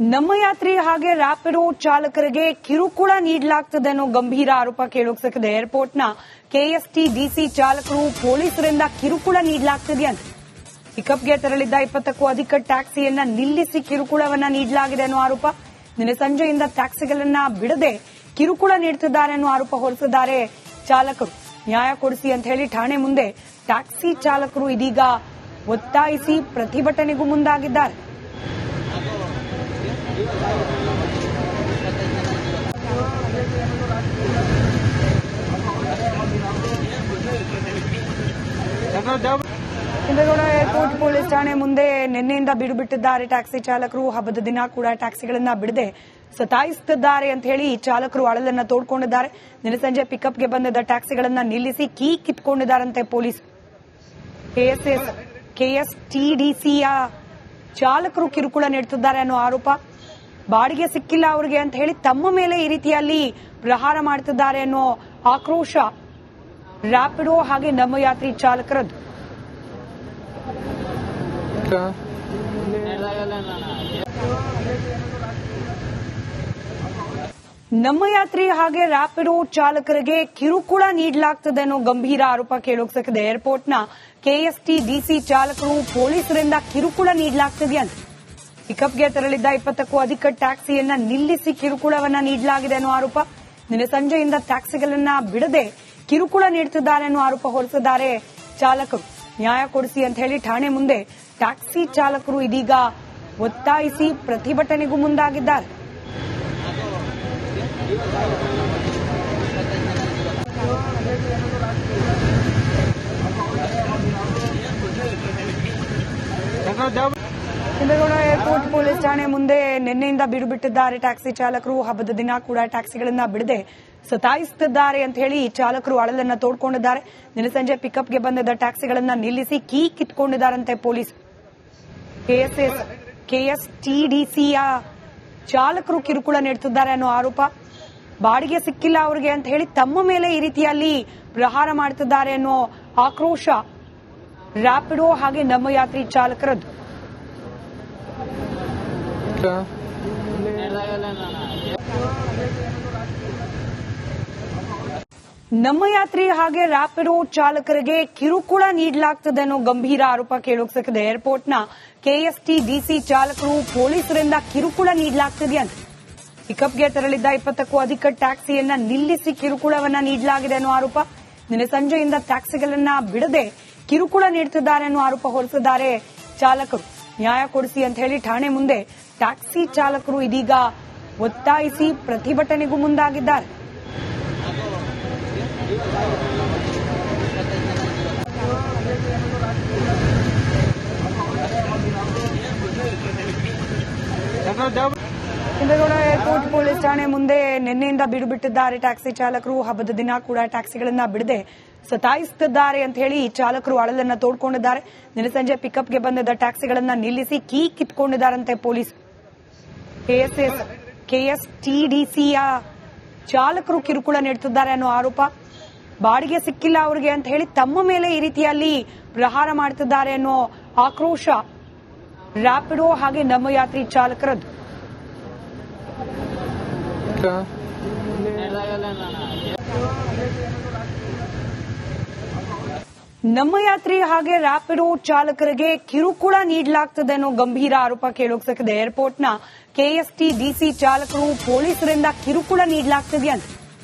ನಮ್ಮ ಯಾತ್ರಿ ಹಾಗೆ ರ್ಯಾಪಿಡೋ ಚಾಲಕರಿಗೆ ಕಿರುಕುಳ ನೀಡಲಾಗ್ತದೆ ಅನ್ನೋ ಗಂಭೀರ ಆರೋಪ ಕೇಳೋಕ್ ಸಿಕ್ಕಿದೆ. ಏರ್ಪೋರ್ಟ್ನ ಕೆಎಸ್ಟಿ ಡಿಸಿ ಚಾಲಕರು ಪೊಲೀಸರಿಂದ ಕಿರುಕುಳ ನೀಡಲಾಗ್ತದೆ ಅಂತ ಪಿಕಪ್ಗೆ ತೆರಳಿದ್ದ 20ಕ್ಕೂ ಅಧಿಕ ಟ್ಯಾಕ್ಸಿಯನ್ನ ನಿಲ್ಲಿಸಿ ಕಿರುಕುಳವನ್ನ ನೀಡಲಾಗಿದೆ ಅನ್ನೋ ಆರೋಪ. ನಿನ್ನೆ ಸಂಜೆಯಿಂದ ಟ್ಯಾಕ್ಸಿಗಳನ್ನ ಬಿಡದೆ ಕಿರುಕುಳ ನೀಡುತ್ತಿದ್ದಾರೆ ಅನ್ನೋ ಆರೋಪ ಹೊರಿಸಿದ್ದಾರೆ ಚಾಲಕರು. ನ್ಯಾಯ ಕೊಡಿಸಿ ಅಂತ ಹೇಳಿ ಠಾಣೆ ಮುಂದೆ ಟ್ಯಾಕ್ಸಿ ಚಾಲಕರು ಇದೀಗ ಒತ್ತಾಯಿಸಿ ಪ್ರತಿಭಟನೆಗೂ ಮುಂದಾಗಿದ್ದಾರೆ. ಕುಂದಗೋಳ ಏರ್ಪೋರ್ಟ್ ಪೊಲೀಸ್ ಠಾಣೆ ಮುಂದೆ ನಿನ್ನೆಯಿಂದ ಬಿಡುಬಿಟ್ಟಿದ್ದಾರೆ ಟ್ಯಾಕ್ಸಿ ಚಾಲಕರು. ಹಬ್ಬದ ದಿನ ಕೂಡ ಟ್ಯಾಕ್ಸಿಗಳನ್ನ ಬಿಡದೆ ಸತಾಯಿಸುತ್ತಿದ್ದಾರೆ ಅಂತ ಹೇಳಿ ಚಾಲಕರು ಅಳಲನ್ನ ತೋಡ್ಕೊಂಡಿದ್ದಾರೆ. ನಿನ್ನೆ ಸಂಜೆ ಪಿಕಪ್ಗೆ ಬಂದಿದ್ದ ಟ್ಯಾಕ್ಸಿಗಳನ್ನ ನಿಲ್ಲಿಸಿ ಕೀ ಕಿತ್ಕೊಂಡಿದ್ದಾರಂತೆ ಪೊಲೀಸ್. ಕೆಎಸ್ಟಿಡಿಸಿಯ ಚಾಲಕರು ಕಿರುಕುಳ ನೀಡುತ್ತಿದ್ದಾರೆ ಅನ್ನೋ ಆರೋಪ. ಬಾಡಿಗೆ ಸಿಕ್ಕಿಲ್ಲ ಅವರಿಗೆ ಅಂತ ಹೇಳಿ ತಮ್ಮ ಮೇಲೆ ಈ ರೀತಿಯಲ್ಲಿ ಪ್ರಹಾರ ಮಾಡುತ್ತಿದ್ದಾರೆ ಅನ್ನೋ ಆಕ್ರೋಶ ರ್ಯಾಪಿಡೋ ಹಾಗೆ ನಮ್ಮ ಯಾತ್ರಿ ಚಾಲಕರದ್ದು. ನಮ್ಮ ಯಾತ್ರಿ ಹಾಗೆ ರ್ಯಾಪಿಡೋ ಚಾಲಕರಿಗೆ ಕಿರುಕುಳ ನೀಡಲಾಗ್ತದೆ ಅನ್ನೋ ಗಂಭೀರ ಆರೋಪ ಕೇಳೋಕ್ ಸಿಕ್ಕಿದೆ. ಏರ್ಪೋರ್ಟ್ನ ಕೆಎಸ್ಟಿ ಡಿಸಿ ಚಾಲಕರು ಪೊಲೀಸರಿಂದ ಕಿರುಕುಳ ನೀಡಲಾಗ್ತದೆ ಅಂತ ಪಿಕಪ್ಗೆ ತೆರಳಿದ್ದ 20ಕ್ಕೂ ಅಧಿಕ ಟ್ಯಾಕ್ಸಿಯನ್ನ ನಿಲ್ಲಿಸಿ ಕಿರುಕುಳವನ್ನ ನೀಡಲಾಗಿದೆ ಅನ್ನೋ ಆರೋಪ. ನಿನ್ನೆ ಸಂಜೆಯಿಂದ ಟ್ಯಾಕ್ಸಿಗಳನ್ನ ಬಿಡದೆ ಕಿರುಕುಳ ನೀಡುತ್ತಿದ್ದಾರೆ ಅನ್ನೋ ಆರೋಪ ಹೊರಿಸಿದ್ದಾರೆ ಚಾಲಕರು. ನ್ಯಾಯ ಕೊಡಿಸಿ ಅಂತ ಹೇಳಿ ಠಾಣೆ ಮುಂದೆ ಟ್ಯಾಕ್ಸಿ ಚಾಲಕರು ಇದೀಗ ಒತ್ತಾಯಿಸಿ ಪ್ರತಿಭಟನೆಗೂ ಮುಂದಾಗಿದ್ದಾರೆ. ಕುಂದಗೋಳ ಏರ್ಪೋರ್ಟ್ ಪೊಲೀಸ್ ಠಾಣೆ ಮುಂದೆ ನಿನ್ನೆಯಿಂದ ಬಿಡುಬಿಟ್ಟಿದ್ದಾರೆ ಟ್ಯಾಕ್ಸಿ ಚಾಲಕರು. ಹಬ್ಬದ ದಿನ ಕೂಡ ಟ್ಯಾಕ್ಸಿಗಳನ್ನ ಬಿಡದೆ ಸತಾಯಿಸುತ್ತಿದ್ದಾರೆ ಅಂತ ಹೇಳಿ ಚಾಲಕರು ಅಳಲನ್ನ ತೋಡ್ಕೊಂಡಿದ್ದಾರೆ. ನಿನ್ನೆ ಸಂಜೆ ಪಿಕಪ್ಗೆ ಬಂದಿದ್ದ ಟ್ಯಾಕ್ಸಿಗಳನ್ನ ನಿಲ್ಲಿಸಿ ಕೀ ಕಿತ್ಕೊಂಡಿದ್ದಾರಂತೆ ಪೊಲೀಸ್. ಕೆಎಸ್ಟಿಡಿಸಿಯ ಚಾಲಕರು ಕಿರುಕುಳ ನೀಡುತ್ತಿದ್ದಾರೆ ಅನ್ನೋ ಆರೋಪ. ಬಾಡಿಗೆ ಸಿಕ್ಕಿಲ್ಲ ಅವರಿಗೆ ಅಂತ ಹೇಳಿ ತಮ್ಮ ಮೇಲೆ ಈ ರೀತಿಯಲ್ಲಿ ಪ್ರಹಾರ ಮಾಡುತ್ತಿದ್ದಾರೆ ಅನ್ನೋ ಆಕ್ರೋಶ ರ್ಯಾಪಿಡೋ ಹಾಗೆ ನಮ್ಮ ಯಾತ್ರಿ ಚಾಲಕರದ್ದು. ನಮ್ಮ ಯಾತ್ರಿ ಹಾಗೆ ರ್ಯಾಪಿಡೋ ಚಾಲಕರಿಗೆ ಕಿರುಕುಳ ನೀಡಲಾಗ್ತದೆ ಅನ್ನೋ ಗಂಭೀರ ಆರೋಪ ಕೇಳೋಕ್ ಸಿಕ್ಕಿದೆ. ಏರ್ಪೋರ್ಟ್ನ ಕೆಎಸ್ಟಿ ಡಿಸಿ ಚಾಲಕರು ಪೊಲೀಸರಿಂದ ಕಿರುಕುಳ ನೀಡಲಾಗ್ತದೆ ಅಂತ ಪಿಕಪ್ಗೆ ತೆರಳಿದ್ದ 20ಕ್ಕೂ ಅಧಿಕ ಟ್ಯಾಕ್ಸಿಯನ್ನ ನಿಲ್ಲಿಸಿ ಕಿರುಕುಳವನ್ನ ನೀಡಲಾಗಿದೆ ಅನ್ನೋ ಆರೋಪ. ನಿನ್ನೆ ಸಂಜೆಯಿಂದ ಟ್ಯಾಕ್ಸಿಗಳನ್ನ ಬಿಡದೆ ಕಿರುಕುಳ ನೀಡುತ್ತಿದ್ದಾರೆ ಅನ್ನೋ ಆರೋಪ ಹೊರಿಸಿದ್ದಾರೆ ಚಾಲಕರು. ನ್ಯಾಯ ಕೊಡಿಸಿ ಅಂತ ಹೇಳಿ ಠಾಣೆ ಮುಂದೆ ಟ್ಯಾಕ್ಸಿ ಚಾಲಕರು ಇದೀಗ ಒತ್ತಾಯಿಸಿ ಪ್ರತಿಭಟನೆಗೂ ಮುಂದಾಗಿದ್ದಾರೆ. ಕುಂದಗೋಳ ಏರ್ಪೋರ್ಟ್ ಪೊಲೀಸ್ ಠಾಣೆ ಮುಂದೆ ನಿನ್ನೆಯಿಂದ ಬಿಡುಬಿಟ್ಟಿದ್ದಾರೆ ಟ್ಯಾಕ್ಸಿ ಚಾಲಕರು. ಹಬ್ಬದ ದಿನ ಕೂಡ ಟ್ಯಾಕ್ಸಿಗಳನ್ನ ಬಿಡದೆ ಸತಾಯಿಸುತ್ತಿದ್ದಾರೆ ಅಂತ ಹೇಳಿ ಚಾಲಕರು ಅಳಲನ್ನ ತೋಡ್ಕೊಂಡಿದ್ದಾರೆ. ನಿನ್ನೆ ಸಂಜೆ ಪಿಕಪ್ಗೆ ಬಂದಿದ್ದ ಟ್ಯಾಕ್ಸಿಗಳನ್ನ ನಿಲ್ಲಿಸಿ ಕೀ ಕಿತ್ಕೊಂಡಿದ್ದಾರಂತೆ ಪೊಲೀಸ್. ಕೆಎಸ್ಟಿಡಿಸಿಯ ಚಾಲಕರು ಕಿರುಕುಳ ನೀಡುತ್ತಿದ್ದಾರೆ ಅನ್ನೋ ಆರೋಪ. ಬಾಡಿಗೆ ಸಿಕ್ಕಿಲ್ಲ ಅವರಿಗೆ ಅಂತ ಹೇಳಿ ತಮ್ಮ ಮೇಲೆ ಈ ರೀತಿಯಲ್ಲಿ ಪ್ರಹಾರ ಮಾಡುತ್ತಿದ್ದಾರೆ ಅನ್ನೋ ಆಕ್ರೋಶ ರ್ಯಾಪಿಡೋ ಹಾಗೆ ನಮ್ಮ ಯಾತ್ರಿ ಚಾಲಕರದ್ದು. ನಮ್ಮ ಯಾತ್ರಿ ಹಾಗೆ ರ್ಯಾಪಿಡೋ ಚಾಲಕರಿಗೆ ಕಿರುಕುಳ ನೀಡಲಾಗ್ತದೆ ಅನ್ನೋ ಗಂಭೀರ ಆರೋಪ ಕೇಳೋಕ್ ಸಿಕ್ಕಿದೆ. ಏರ್ಪೋರ್ಟ್ನ ಕೆಎಸ್ಟಿ ಡಿಸಿ ಚಾಲಕರು ಪೊಲೀಸರಿಂದ ಕಿರುಕುಳ ನೀಡಲಾಗ್ತದೆ ಅಂತ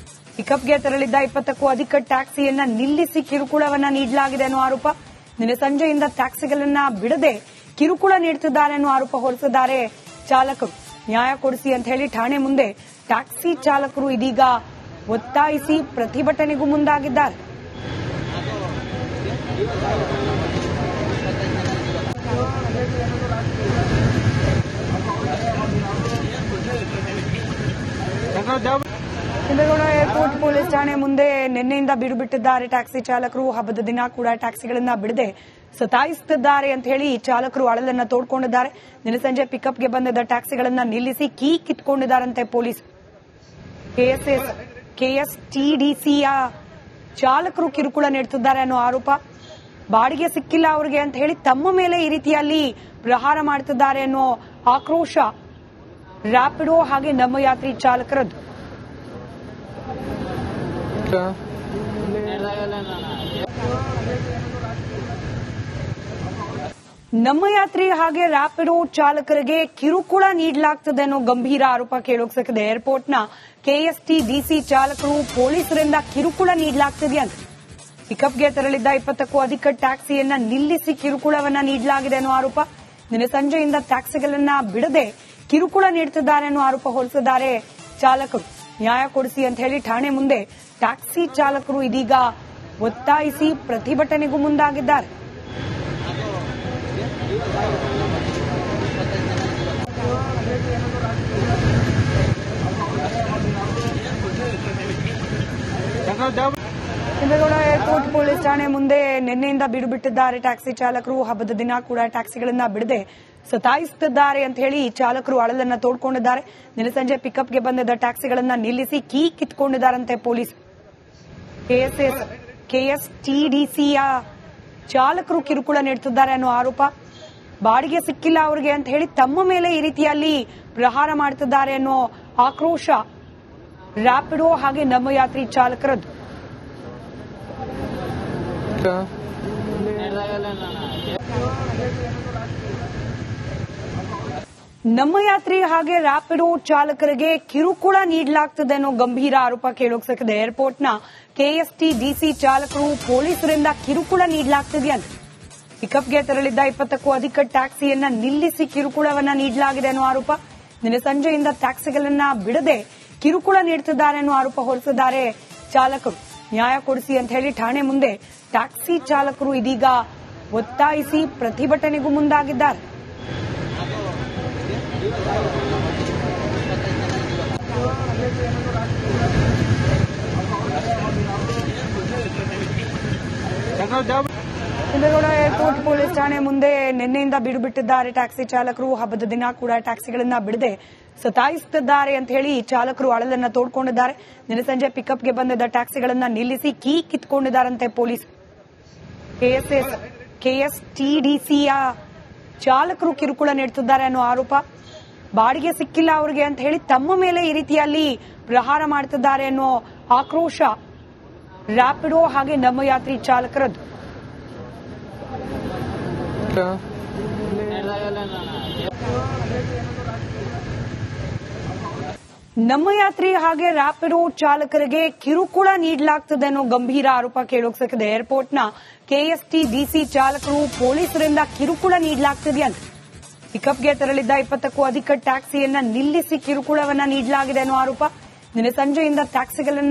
ಪಿಕಪ್ಗೆ ತೆರಳಿದ್ದ 20ಕ್ಕೂ ಅಧಿಕ ಟ್ಯಾಕ್ಸಿಯನ್ನ ನಿಲ್ಲಿಸಿ ಕಿರುಕುಳವನ್ನ ನೀಡಲಾಗಿದೆ ಅನ್ನೋ ಆರೋಪ. ನಿನ್ನೆ ಸಂಜೆಯಿಂದ ಟ್ಯಾಕ್ಸಿಗಳನ್ನ ಬಿಡದೆ ಕಿರುಕುಳ ನೀಡುತ್ತಿದ್ದಾರೆ ಅನ್ನೋ ಆರೋಪ ಹೊರಿಸಿದ್ದಾರೆ ಚಾಲಕರು. ನ್ಯಾಯ ಕೊಡಿಸಿ ಅಂತ ಹೇಳಿ ಠಾಣೆ ಮುಂದೆ ಟ್ಯಾಕ್ಸಿ ಚಾಲಕರು ಇದೀಗ ಒತ್ತಾಯಿಸಿ ಪ್ರತಿಭಟನೆಗೂ ಮುಂದಾಗಿದ್ದಾರೆ. ಕುಂದಗೋಳ ಏರ್ಪೋರ್ಟ್ ಪೊಲೀಸ್ ಠಾಣೆ ಮುಂದೆ ನಿನ್ನೆಯಿಂದ ಬಿಡುಬಿಟ್ಟಿದ್ದಾರೆ ಟ್ಯಾಕ್ಸಿ ಚಾಲಕರು. ಹಬ್ಬದ ದಿನ ಕೂಡ ಟ್ಯಾಕ್ಸಿಗಳನ್ನ ಬಿಡದೆ ಸತಾಯಿಸುತ್ತಿದ್ದಾರೆ ಅಂತ ಹೇಳಿ ಚಾಲಕರು ಅಳಲನ್ನ ತೋಡ್ಕೊಂಡಿದ್ದಾರೆ. ನಿನ್ನೆ ಸಂಜೆ ಪಿಕಪ್ಗೆ ಬಂದಿದ್ದ ಟ್ಯಾಕ್ಸಿಗಳನ್ನ ನಿಲ್ಲಿಸಿ ಕೀ ಕಿತ್ಕೊಂಡಿದ್ದಾರಂತೆ ಪೊಲೀಸ್. ಕೆಎಸ್ಟಿಡಿಸಿಯ ಚಾಲಕರು ಕಿರುಕುಳ ನೀಡುತ್ತಿದ್ದಾರೆ ಅನ್ನೋ ಆರೋಪ. ಬಾಡಿಗೆ ಸಿಕ್ಕಿಲ್ಲ ಅವರಿಗೆ ಅಂತ ಹೇಳಿ ತಮ್ಮ ಮೇಲೆ ಈ ರೀತಿಯಲ್ಲಿ ಪ್ರಹಾರ ಮಾಡುತ್ತಿದ್ದಾರೆ ಅನ್ನೋ ಆಕ್ರೋಶ ರ್ಯಾಪಿಡೋ ಹಾಗೆ ನಮ್ಮ ಯಾತ್ರಿ ಚಾಲಕರದ್ದು. ನಮ್ಮ ಯಾತ್ರಿ ಹಾಗೆ ರ್ಯಾಪಿಡೋ ಚಾಲಕರಿಗೆ ಕಿರುಕುಳ ನೀಡಲಾಗ್ತದೆ ಅನ್ನೋ ಗಂಭೀರ ಆರೋಪ ಕೇಳೋಕ್ಸಿದೆ. ಏರ್ಪೋರ್ಟ್ನ ಕೆಎಸ್ಟಿ ಡಿಸಿ ಚಾಲಕರು ಪೊಲೀಸರಿಂದ ಕಿರುಕುಳ ನೀಡಲಾಗ್ತಿದೆಯಂತೆ. ಪಿಕಪ್ಗೆ ತೆರಳಿದ್ದ 20ಕ್ಕೂ ಅಧಿಕ ಟ್ಯಾಕ್ಸಿಯನ್ನ ನಿಲ್ಲಿಸಿ ಕಿರುಕುಳವನ್ನ ನೀಡಲಾಗಿದೆ ಅನ್ನೋ ಆರೋಪ. ನಿನ್ನೆ ಸಂಜೆಯಿಂದ ಟ್ಯಾಕ್ಸಿಗಳನ್ನ ಬಿಡದೆ ಕಿರುಕುಳ ನೀಡುತ್ತಿದ್ದಾರೆ ಅನ್ನೋ ಆರೋಪ ಹೊರಿಸಿದ್ದಾರೆ ಚಾಲಕರು. ನ್ಯಾಯ ಕೊಡಿಸಿ ಅಂತ ಹೇಳಿ ಠಾಣೆ ಮುಂದೆ ಟ್ಯಾಕ್ಸಿ ಚಾಲಕರು ಇದೀಗ ಒತ್ತಾಯಿಸಿ ಪ್ರತಿಭಟನೆಗೂ ಮುಂದಾಗಿದ್ದಾರೆ. ಚಂದ್ರಗೌಡ ಏರ್ಪೋರ್ಟ್ ಪೊಲೀಸ್ ಠಾಣೆ ಮುಂದೆ ನಿನ್ನೆಯಿಂದ ಬೀಡು ಬಿಟ್ಟಿದ್ದಾರೆ ಟ್ಯಾಕ್ಸಿ ಚಾಲಕರು. ಹಬ್ಬದ ದಿನ ಕೂಡ ಟ್ಯಾಕ್ಸಿಗಳನ್ನ ಬಿಡದೆ ಸತಾಯಿಸುತ್ತಿದ್ದಾರೆ ಅಂತ ಹೇಳಿ ಚಾಲಕರು ಅಳಲನ್ನ ತೋಡ್ಕೊಂಡಿದ್ದಾರೆ. ನಿನ್ನೆ ಸಂಜೆ ಪಿಕಪ್ಗೆ ಬಂದಿದ್ದ ಟ್ಯಾಕ್ಸಿಗಳನ್ನ ನಿಲ್ಲಿಸಿ ಕೀ ಕಿತ್ಕೊಂಡಿದ್ದಾರಂತೆ ಪೊಲೀಸ್. ಕೆಎಸ್ಟಿಡಿಸಿಯ ಚಾಲಕರು ಕಿರುಕುಳ ನೀಡುತ್ತಿದ್ದಾರೆ ಅನ್ನೋ ಆರೋಪ. ಬಾಡಿಗೆ ಸಿಕ್ಕಿಲ್ಲ ಅವರಿಗೆ ಅಂತ ಹೇಳಿ ತಮ್ಮ ಮೇಲೆ ಈ ರೀತಿಯಲ್ಲಿ ಪ್ರಹಾರ ಮಾಡುತ್ತಿದ್ದಾರೆ ಅನ್ನೋ ಆಕ್ರೋಶ ರ್ಯಾಪಿಡೋ ಹಾಗೆ ನಮ್ಮ ಯಾತ್ರಿ ಚಾಲಕರದ್ದು. ನಮ್ಮ ಯಾತ್ರಿ ಹಾಗೆ ರ್ಯಾಪಿಡೋ ಚಾಲಕರಿಗೆ ಕಿರುಕುಳ ನೀಡಲಾಗ್ತದೆ ಅನ್ನೋ ಗಂಭೀರ ಆರೋಪ ಕೇಳೋಕ್ಸಿದೆ. ಏರ್ಪೋರ್ಟ್ನ ಕೆಎಸ್ಟಿ ಡಿಸಿ ಚಾಲಕರು ಪೊಲೀಸರಿಂದ ಕಿರುಕುಳ ನೀಡಲಾಗ್ತಿದೆಯಂತೆ. ಪಿಕಪ್ಗೆ ತೆರಳಿದ್ದ 20ಕ್ಕೂ ಅಧಿಕ ಟ್ಯಾಕ್ಸಿಯನ್ನ ನಿಲ್ಲಿಸಿ ಕಿರುಕುಳವನ್ನ ನೀಡಲಾಗಿದೆ ಅನ್ನೋ ಆರೋಪ. ನಿನ್ನೆ ಸಂಜೆಯಿಂದ ಟ್ಯಾಕ್ಸಿಗಳನ್ನ ಬಿಡದೆ ಕಿರುಕುಳ ನೀಡುತ್ತಿದ್ದಾರೆ ಅನ್ನೋ ಆರೋಪ ಹೊರಿಸಿದ್ದಾರೆ ಚಾಲಕರು. ನ್ಯಾಯ ಕೊಡಿಸಿ ಅಂತ ಹೇಳಿ ಠಾಣೆ ಮುಂದೆ ಟ್ಯಾಕ್ಸಿ ಚಾಲಕರು ಇದೀಗ ಒತ್ತಾಯಿಸಿ ಪ್ರತಿಭಟನೆಗೂ ಮುಂದಾಗಿದ್ದಾರೆ. ಚಂದ್ರಗೌಡ ಏರ್ಪೋರ್ಟ್ ಪೊಲೀಸ್ ಠಾಣೆ ಮುಂದೆ ನಿನ್ನೆಯಿಂದ ಬೀಡು ಬಿಟ್ಟಿದ್ದಾರೆ ಟ್ಯಾಕ್ಸಿ ಚಾಲಕರು. ಹಬ್ಬದ ದಿನ ಕೂಡ ಟ್ಯಾಕ್ಸಿಗಳನ್ನ ಬಿಡದೆ ಸತಾಯಿಸುತ್ತಿದ್ದಾರೆ ಅಂತ ಹೇಳಿ ಚಾಲಕರು ಅಳಲನ್ನ ತೋಡ್ಕೊಂಡಿದ್ದಾರೆ. ನಿನ್ನೆ ಸಂಜೆ ಪಿಕಪ್ಗೆ ಬಂದಿದ್ದ ಟ್ಯಾಕ್ಸಿಗಳನ್ನ ನಿಲ್ಲಿಸಿ ಕೀ ಕಿತ್ಕೊಂಡಿದ್ದಾರಂತೆ ಪೊಲೀಸ್. ಕೆಎಸ್ಟಿಡಿಸಿಯ ಚಾಲಕರು ಕಿರುಕುಳ ನೀಡುತ್ತಿದ್ದಾರೆ ಅನ್ನೋ ಆರೋಪ. ಬಾಡಿಗೆ ಸಿಕ್ಕಿಲ್ಲ ಅವರಿಗೆ ಅಂತ ಹೇಳಿ ತಮ್ಮ ಮೇಲೆ ಈ ರೀತಿಯಲ್ಲಿ ಪ್ರಹಾರ ಮಾಡುತ್ತಿದ್ದಾರೆ ಅನ್ನೋ ಆಕ್ರೋಶ ರ್ಯಾಪಿಡೋ ಹಾಗೆ ನಮ್ಮ ಯಾತ್ರಿ ಚಾಲಕರದ್ದು. ನಮ್ಮ ಯಾತ್ರಿ ಹಾಗೆ ರ್ಯಾಪಿಡೋ ಚಾಲಕರಿಗೆ ಕಿರುಕುಳ ನೀಡಲಾಗ್ತದೆ ಅನ್ನೋ ಗಂಭೀರ ಆರೋಪ ಕೇಳೋಕ್ಸಿದೆ. ಏರ್ಪೋರ್ಟ್ನ ಕೆಎಸ್ಟಿ ಡಿಸಿ ಚಾಲಕರು ಪೊಲೀಸರಿಂದ ಕಿರುಕುಳ ನೀಡಲಾಗ್ತಿದೆಯಂತೆ. ಪಿಕಪ್ಗೆ ತೆರಳಿದ್ದ 20ಕ್ಕೂ ಅಧಿಕ ಟ್ಯಾಕ್ಸಿಯನ್ನ ನಿಲ್ಲಿಸಿ ಕಿರುಕುಳವನ್ನ ನೀಡಲಾಗಿದೆ ಅನ್ನೋ ಆರೋಪ. ನಿನ್ನೆ ಸಂಜೆಯಿಂದ ಟ್ಯಾಕ್ಸಿಗಳನ್ನ